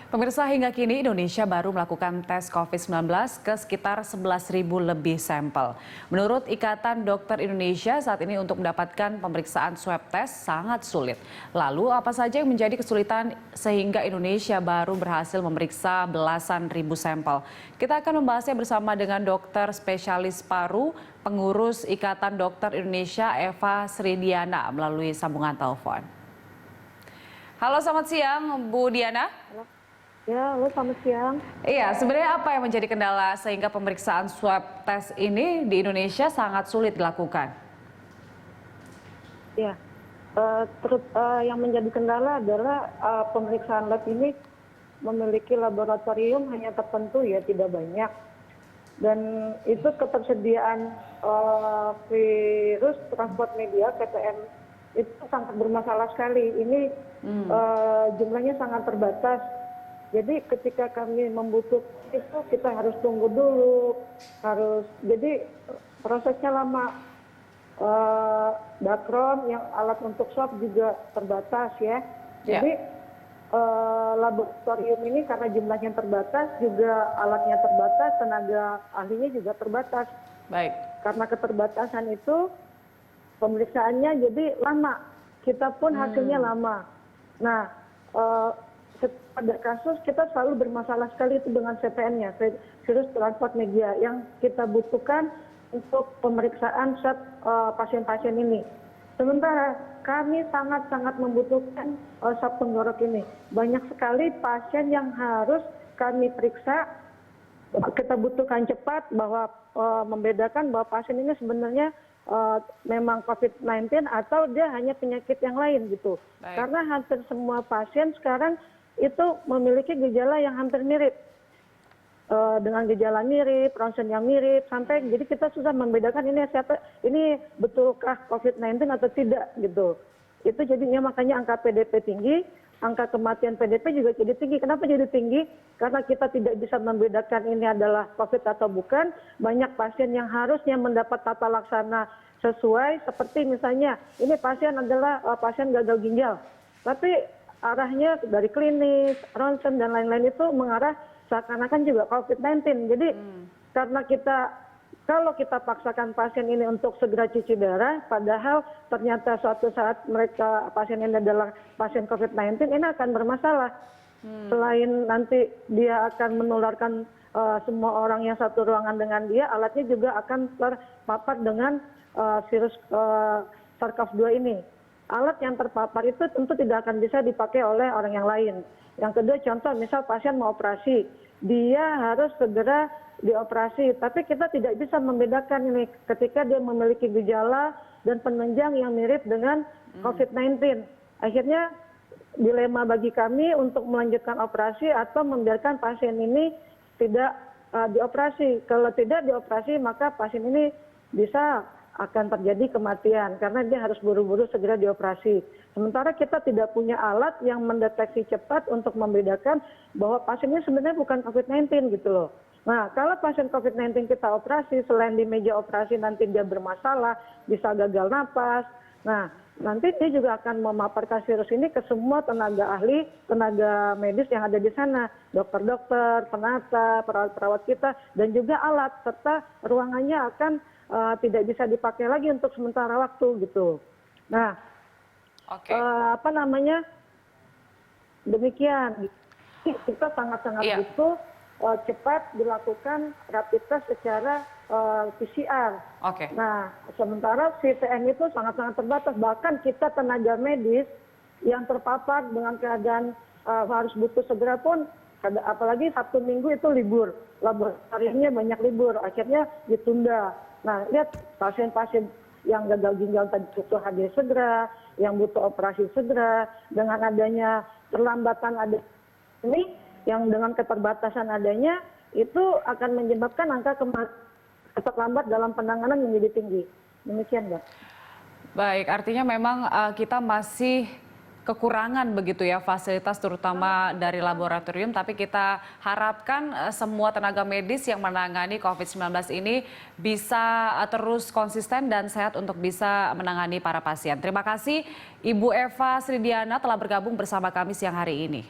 Pemirsa, hingga kini Indonesia baru melakukan tes COVID-19 ke sekitar 11.000 lebih sampel. Menurut Ikatan Dokter Indonesia, saat ini untuk mendapatkan pemeriksaan swab test sangat sulit. Lalu apa saja yang menjadi kesulitan sehingga Indonesia baru berhasil memeriksa belasan ribu sampel? Kita akan membahasnya bersama dengan dokter spesialis paru, pengurus Ikatan Dokter Indonesia Eva Sridiana melalui sambungan telepon. Halo, selamat siang Bu Diana. Ya, halo, selamat siang. Iya, sebenarnya apa yang menjadi kendala sehingga pemeriksaan swab test ini di Indonesia sangat sulit dilakukan? Ya, yang menjadi kendala adalah pemeriksaan lab ini memiliki laboratorium hanya tertentu, ya tidak banyak. Dan itu ketersediaan virus transport media (VTM) itu sangat bermasalah sekali. Ini jumlahnya sangat terbatas. Jadi ketika kami membutuhkan itu kita harus tunggu dulu, jadi prosesnya lama. Dakron yang alat untuk swab juga terbatas ya. Jadi laboratorium ini karena jumlahnya terbatas, juga alatnya terbatas, tenaga ahlinya juga terbatas. Baik. Karena keterbatasan itu pemeriksaannya jadi lama, kita pun hasilnya lama. Nah, pada kasus kita selalu bermasalah sekali itu dengan VTM-nya, virus transport media, yang kita butuhkan untuk pemeriksaan pasien-pasien ini. Sementara kami sangat-sangat membutuhkan swab tenggorok ini. Banyak sekali pasien yang harus kami periksa. Kita butuhkan cepat bahwa membedakan bahwa pasien ini sebenarnya memang COVID-19 atau dia hanya penyakit yang lain gitu. Baik. Karena hampir semua pasien sekarang itu memiliki gejala yang hampir mirip, dengan gejala mirip, ronsen yang mirip, sampai jadi kita susah membedakan ini betulkah COVID-19 atau tidak gitu. Itu jadinya makanya angka PDP tinggi, angka kematian PDP juga jadi tinggi. Kenapa jadi tinggi? Karena kita tidak bisa membedakan ini adalah COVID atau bukan. Banyak pasien yang harusnya mendapat tata laksana sesuai, seperti misalnya ini pasien adalah pasien gagal ginjal, tapi arahnya dari klinis, ronsen dan lain-lain itu mengarah seakan-akan juga COVID-19. Jadi karena kalau kita paksakan pasien ini untuk segera cuci darah, padahal ternyata suatu saat pasien ini adalah pasien COVID-19, ini akan bermasalah. Selain nanti dia akan menularkan semua orang yang satu ruangan dengan dia, alatnya juga akan terpapar dengan virus SARS-CoV-2 ini. Alat yang terpapar itu tentu tidak akan bisa dipakai oleh orang yang lain. Yang kedua, contoh misal pasien mau operasi, dia harus segera dioperasi, tapi kita tidak bisa membedakan ini ketika dia memiliki gejala dan penunjang yang mirip dengan COVID-19. Akhirnya dilema bagi kami untuk melanjutkan operasi atau membiarkan pasien ini tidak dioperasi. Kalau tidak dioperasi, maka pasien ini bisa akan terjadi kematian karena dia harus buru-buru segera dioperasi. Sementara kita tidak punya alat yang mendeteksi cepat untuk membedakan bahwa pasien ini sebenarnya bukan COVID-19 gitu loh. Nah, kalau pasien COVID-19 kita operasi, selain di meja operasi nanti dia bermasalah, bisa gagal napas. Nah, nanti dia juga akan memaparkan virus ini ke semua tenaga ahli, tenaga medis yang ada di sana. Dokter-dokter, penata, perawat-perawat kita, dan juga alat, serta ruangannya akan tidak bisa dipakai lagi untuk sementara waktu gitu. Nah, demikian. Kita sangat-sangat butuh cepat dilakukan rapid test secara PCR. Nah, sementara VTM itu sangat-sangat terbatas. Bahkan kita tenaga medis yang terpapar dengan keadaan harus butuh segera pun, apalagi Sabtu Minggu itu libur, laboratoriumnya banyak libur, akhirnya ditunda. Nah, lihat pasien-pasien yang gagal ginjal tadi butuh HD segera, yang butuh operasi segera, dengan adanya terlambatan ada ini, yang dengan keterbatasan adanya, itu akan menyebabkan angka terlambat dalam penanganan menjadi tinggi. Demikian, Mbak. Baik, artinya memang kita masih kekurangan begitu ya fasilitas terutama dari laboratorium, tapi kita harapkan semua tenaga medis yang menangani COVID-19 ini bisa terus konsisten dan sehat untuk bisa menangani para pasien. Terima kasih Ibu Eva Sridiana telah bergabung bersama kami siang hari ini.